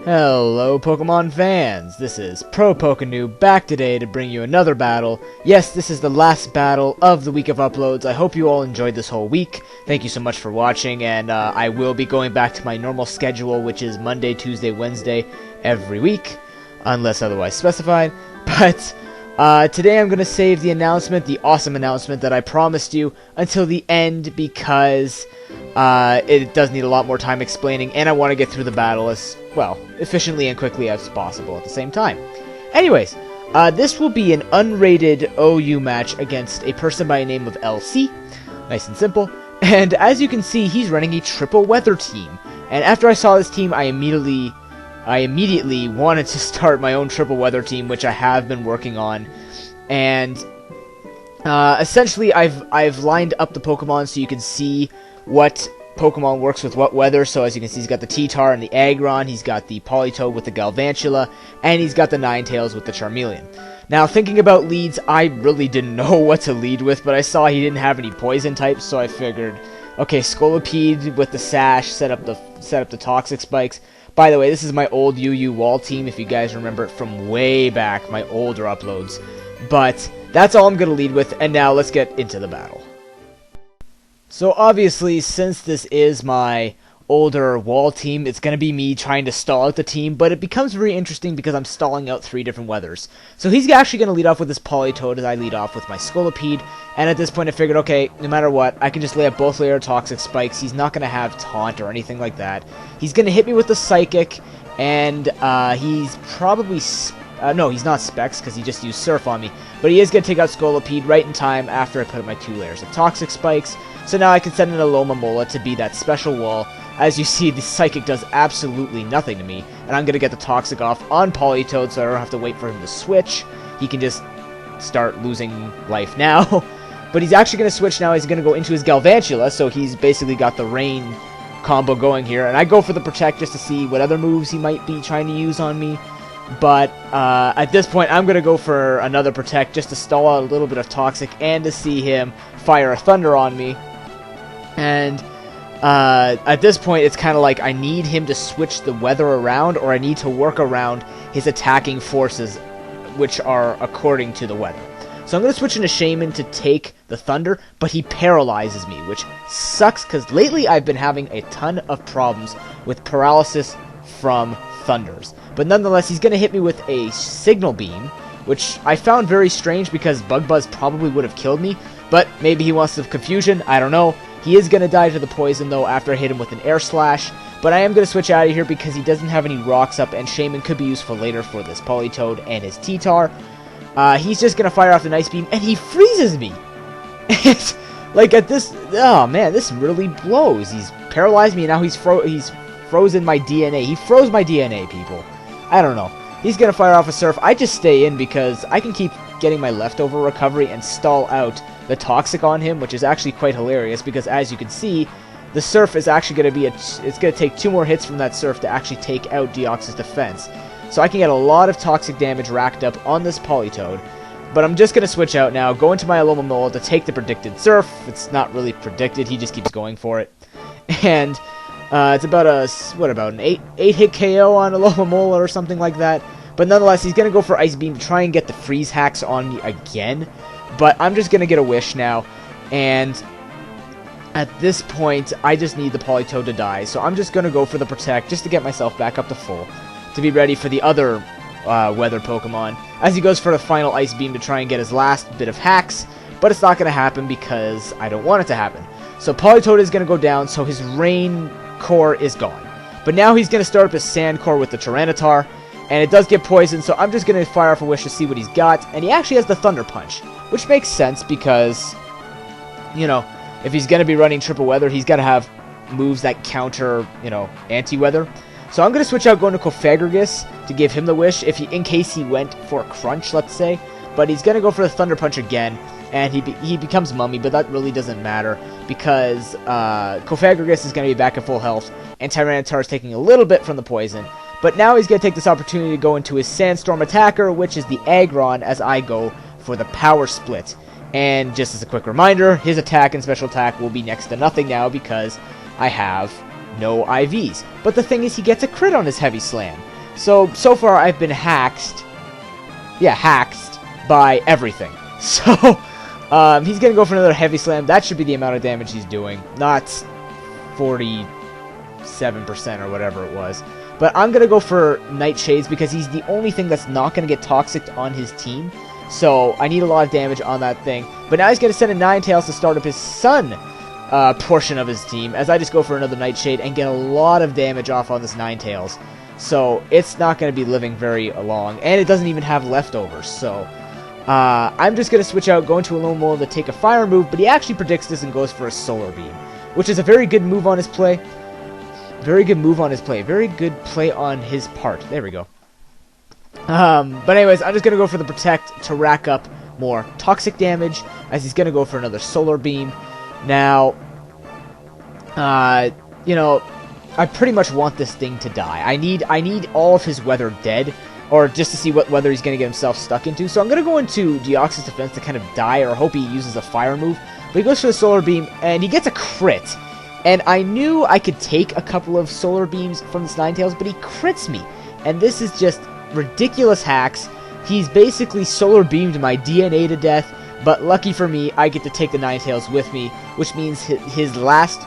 Hello Pokemon fans, this is ProPokeNoob back today to bring you another battle. Yes, this is the last battle of the week of uploads. I hope you all enjoyed this whole week. Thank you so much for watching, and I will be going back to my normal schedule, which is Monday, Tuesday, Wednesday every week, unless otherwise specified. But today I'm going to save the announcement, the awesome announcement that I promised you, until the end because it does need a lot more time explaining, and I want to get through the battle as, well, efficiently and quickly as possible at the same time. Anyways, this will be an unrated OU match against a person by the name of LC. Nice and simple. And as you can see, he's running a triple weather team. And after I saw this team, I immediately wanted to start my own triple weather team, which I have been working on. And essentially, I've lined up the Pokemon so you can see what Pokemon works with what weather. So as you can see, he's got the T-Tar and the Aggron, he's got the Politoed with the Galvantula, and he's got the Ninetales with the Charmeleon. Now, thinking about leads, I really didn't know what to lead with, but I saw he didn't have any poison types, so I figured, okay, Scolipede with the Sash, set up the Toxic Spikes. By the way, this is my old UU Wall team, if you guys remember it from way back, my older uploads. But that's all I'm going to lead with, and now let's get into the battle. So obviously, since this is my older wall team, it's going to be me trying to stall out the team, but it becomes very interesting because I'm stalling out 3 different weathers. So he's actually going to lead off with his Politoed as I lead off with my Scolipede, and at this point I figured, okay, no matter what, I can just lay up both layer Toxic Spikes. He's not going to have Taunt or anything like that. He's going to hit me with the Psychic, and he's probably... no, he's not Specs because he just used Surf on me, but he is going to take out Scolipede right in time after I put up my 2 layers of Toxic Spikes. So now I can send in a Alomomola to be that special wall. As you see, the Psychic does absolutely nothing to me, and I'm going to get the Toxic off on Politoed so I don't have to wait for him to switch. He can just start losing life now. But he's actually going to switch now. He's going to go into his Galvantula, so he's basically got the Rain combo going here. And I go for the Protect just to see what other moves he might be trying to use on me. But at this point, I'm going to go for another Protect just to stall out a little bit of Toxic and to see him fire a Thunder on me. And at this point, it's kind of like I need him to switch the weather around, or I need to work around his attacking forces, which are according to the weather. So I'm going to switch into Shaman to take the Thunder, but he paralyzes me, which sucks because lately I've been having a ton of problems with paralysis from Thunders. But nonetheless, he's going to hit me with a Signal Beam, which I found very strange because Bug Buzz probably would have killed me, but maybe he wants some confusion, I don't know. He is going to die to the poison, though, after I hit him with an Air Slash, but I am going to switch out of here because he doesn't have any rocks up, and Shaman could be useful later for this Politoed and his T-Tar. He's just going to fire off the Nice Beam, and he freezes me! Like, at this... Oh, man, this really blows. He's paralyzed me, and now he's frozen my DNA. He froze my DNA, people. I don't know. He's going to fire off a Surf. I just stay in because I can keep getting my leftover recovery and stall out the Toxic on him, which is actually quite hilarious because, as you can see, the Surf is actually going to be it's going to take 2 more hits from that Surf to actually take out Deoxys' defense. So I can get a lot of Toxic damage racked up on this Politoed. But I'm just going to switch out now, go into my Alomomola to take the predicted Surf. It's not really predicted, he just keeps going for it. And it's about an 8-hit KO on Alomomola or something like that. But nonetheless, he's going to go for Ice Beam to try and get the Freeze Hacks on me again. But I'm just going to get a Wish now. And at this point, I just need the Politoed to die. So I'm just going to go for the Protect just to get myself back up to full, to be ready for the other Weather Pokemon, as he goes for the final Ice Beam to try and get his last bit of hacks. But it's not going to happen because I don't want it to happen. So Politoed is going to go down, so his Rain Core is gone. But now he's going to start up his Sand Core with the Tyranitar. And it does get poisoned, so I'm just going to fire off a Wish to see what he's got. And he actually has the Thunder Punch, which makes sense because, you know, if he's going to be running triple weather, he's got to have moves that counter, you know, anti-weather. So I'm going to switch out going to Cofagrigus to give him the Wish, in case he went for Crunch, let's say. But he's going to go for the Thunder Punch again, and he becomes Mummy, but that really doesn't matter because Cofagrigus is going to be back at full health, and Tyranitar is taking a little bit from the poison. But now he's going to take this opportunity to go into his Sandstorm attacker, which is the Aggron, as I go for the Power Split. And just as a quick reminder, his attack and special attack will be next to nothing now because I have no IVs. But the thing is, he gets a crit on his Heavy Slam. So far I've been hacked by everything. So, he's gonna go for another Heavy Slam. That should be the amount of damage he's doing, not 47% or whatever it was. But I'm gonna go for Nightshades because he's the only thing that's not gonna get Toxic on his team. So, I need a lot of damage on that thing. But now he's gonna send a Ninetales to start up his Sun portion of his team, as I just go for another Nightshade and get a lot of damage off on this Ninetales. So, it's not going to be living very long, and it doesn't even have leftovers, so I'm just going to switch out, go into a Alomomola to take a Fire move, but he actually predicts this and goes for a Solar Beam, which is a very good move on his play. Very good move on his play. Very good play on his part. There we go. But anyways, I'm just going to go for the Protect to rack up more Toxic damage, as he's going to go for another Solar Beam. Now, you know, I pretty much want this thing to die. I need all of his weather dead, or just to see what weather he's going to get himself stuck into. So I'm going to go into Deoxys Defense to kind of die, or hope he uses a Fire move. But he goes for the Solar Beam, and he gets a crit. And I knew I could take a couple of Solar Beams from this Ninetales, but he crits me. And this is just ridiculous hacks. He's basically Solar Beamed my DNA to death, but lucky for me, I get to take the Ninetales with me, which means his last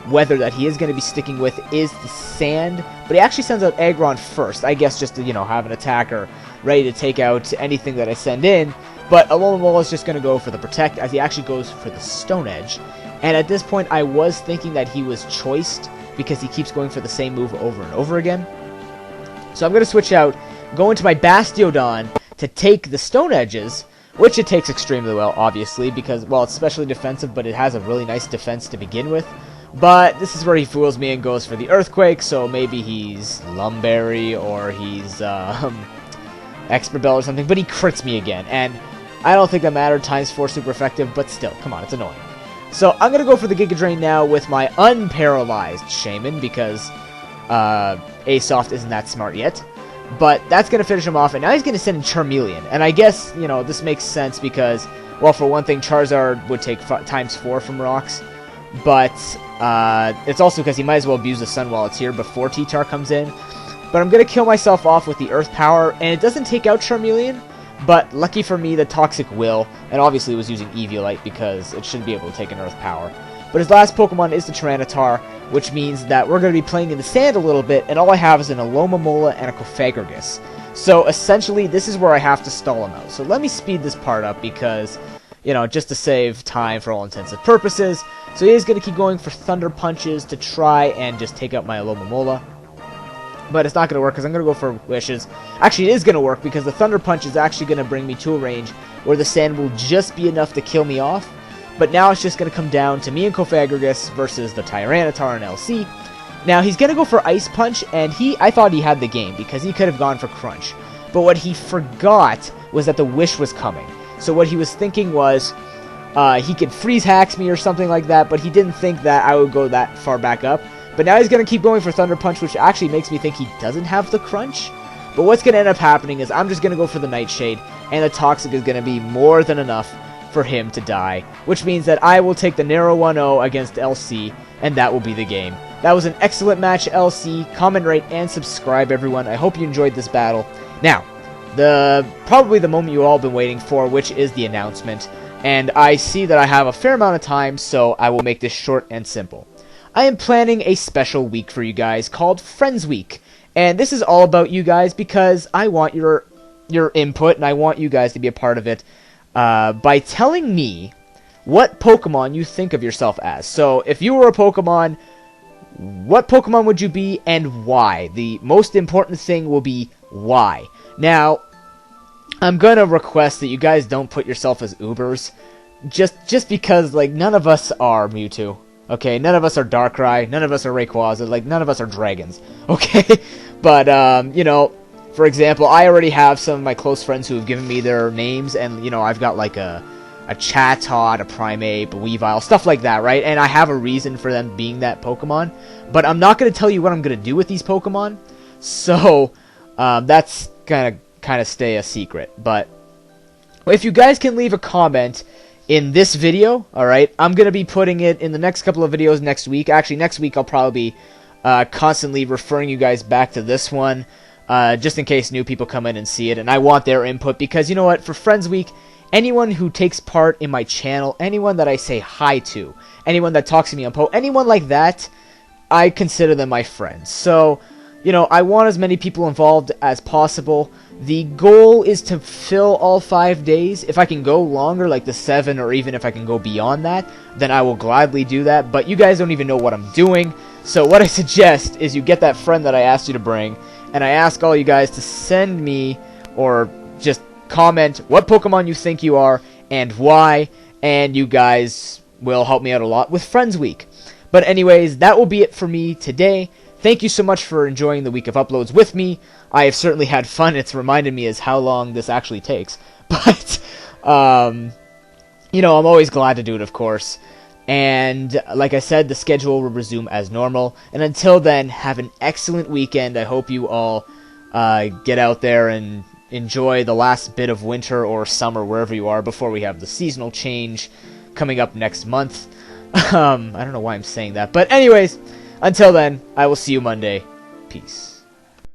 weather that he is going to be sticking with is the Sand, but he actually sends out Aggron first, I guess just to, you know, have an attacker ready to take out anything that I send in. But Alomomola is just going to go for the Protect, as he actually goes for the Stone Edge. And at this point, I was thinking that he was choiced, because he keeps going for the same move over and over again. So I'm going to switch out, go into my Bastiodon to take the Stone Edges, which it takes extremely well, obviously, because, well, it's specially defensive, but it has a really nice defense to begin with. But this is where he fools me and goes for the Earthquake, so maybe he's Lumberry, or he's, Expert Bell or something, but he crits me again, and I don't think that mattered, times 4 super effective, but still, come on, it's annoying. So I'm going to go for the Giga Drain now with my unparalyzed Shaman, because, Asoft isn't that smart yet. But that's going to finish him off, and now he's going to send in Charmeleon. And I guess, you know, this makes sense because, well, for one thing, Charizard would take times 4 from rocks. But it's also because he might as well abuse the Sun while it's here before T-Tar comes in. But I'm going to kill myself off with the Earth Power, and it doesn't take out Charmeleon. But lucky for me, the Toxic will, and obviously it was using Eviolite because it shouldn't be able to take an Earth Power. But his last Pokemon is the Tyranitar, which means that we're going to be playing in the sand a little bit, and all I have is an Alomomola and a Cofagrigus. So essentially, this is where I have to stall him out. So let me speed this part up because, you know, just to save time for all intents and purposes. So he is going to keep going for Thunder Punches to try and just take out my Alomomola. But it's not going to work because I'm going to go for Wishes. Actually, it is going to work because the Thunder Punch is actually going to bring me to a range where the sand will just be enough to kill me off. But now it's just going to come down to me and Cofagrigus versus the Tyranitar and LC. Now, he's going to go for Ice Punch, and I thought he had the game because he could have gone for Crunch. But what he forgot was that the Wish was coming. So what he was thinking was he could Freeze Hacks me or something like that, but he didn't think that I would go that far back up. But now he's going to keep going for Thunder Punch, which actually makes me think he doesn't have the Crunch. But what's going to end up happening is I'm just going to go for the Nightshade, and the Toxic is going to be more than enough for him to die, which means that I will take the Narrow 1-0 against LC, and that will be the game. That was an excellent match, LC. Comment, rate, and subscribe, everyone. I hope you enjoyed this battle. Now, probably the moment you all been waiting for, which is the announcement, and I see that I have a fair amount of time, so I will make this short and simple. I am planning a special week for you guys called Friends Week, and this is all about you guys because I want your input, and I want you guys to be a part of it. By telling me what Pokemon you think of yourself as. So, if you were a Pokemon, what Pokemon would you be and why? The most important thing will be why. Now, I'm gonna request that you guys don't put yourself as Ubers, just because, like, none of us are Mewtwo. Okay, none of us are Darkrai, none of us are Rayquaza, like, none of us are dragons. Okay, but, you know, for example, I already have some of my close friends who have given me their names, and, you know, I've got, like, a Chatot, a Primeape, a Weavile, stuff like that, right? And I have a reason for them being that Pokemon, but I'm not going to tell you what I'm going to do with these Pokemon, so, that's gonna kind of stay a secret. But if you guys can leave a comment in this video, alright? I'm going to be putting it in the next couple of videos next week. Actually, next week I'll probably be constantly referring you guys back to this one, just in case new people come in and see it, and I want their input, because you know what, for Friends Week, anyone who takes part in my channel, anyone that I say hi to, anyone that talks to me on anyone like that, I consider them my friends. So, you know, I want as many people involved as possible. The goal is to fill all 5 days. If I can go longer, like the 7, or even if I can go beyond that, then I will gladly do that. But you guys don't even know what I'm doing. So what I suggest is you get that friend that I asked you to bring, and I ask all you guys to send me, or just comment what Pokemon you think you are, and why, and you guys will help me out a lot with Friends Week. But anyways, that will be it for me today. Thank you so much for enjoying the week of uploads with me. I have certainly had fun. It's reminded me as how long this actually takes. But, you know, I'm always glad to do it, of course. And, like I said, the schedule will resume as normal. And until then, have an excellent weekend. I hope you all get out there and enjoy the last bit of winter or summer, wherever you are, before we have the seasonal change coming up next month. I don't know why I'm saying that. But anyways, until then, I will see you Monday. Peace.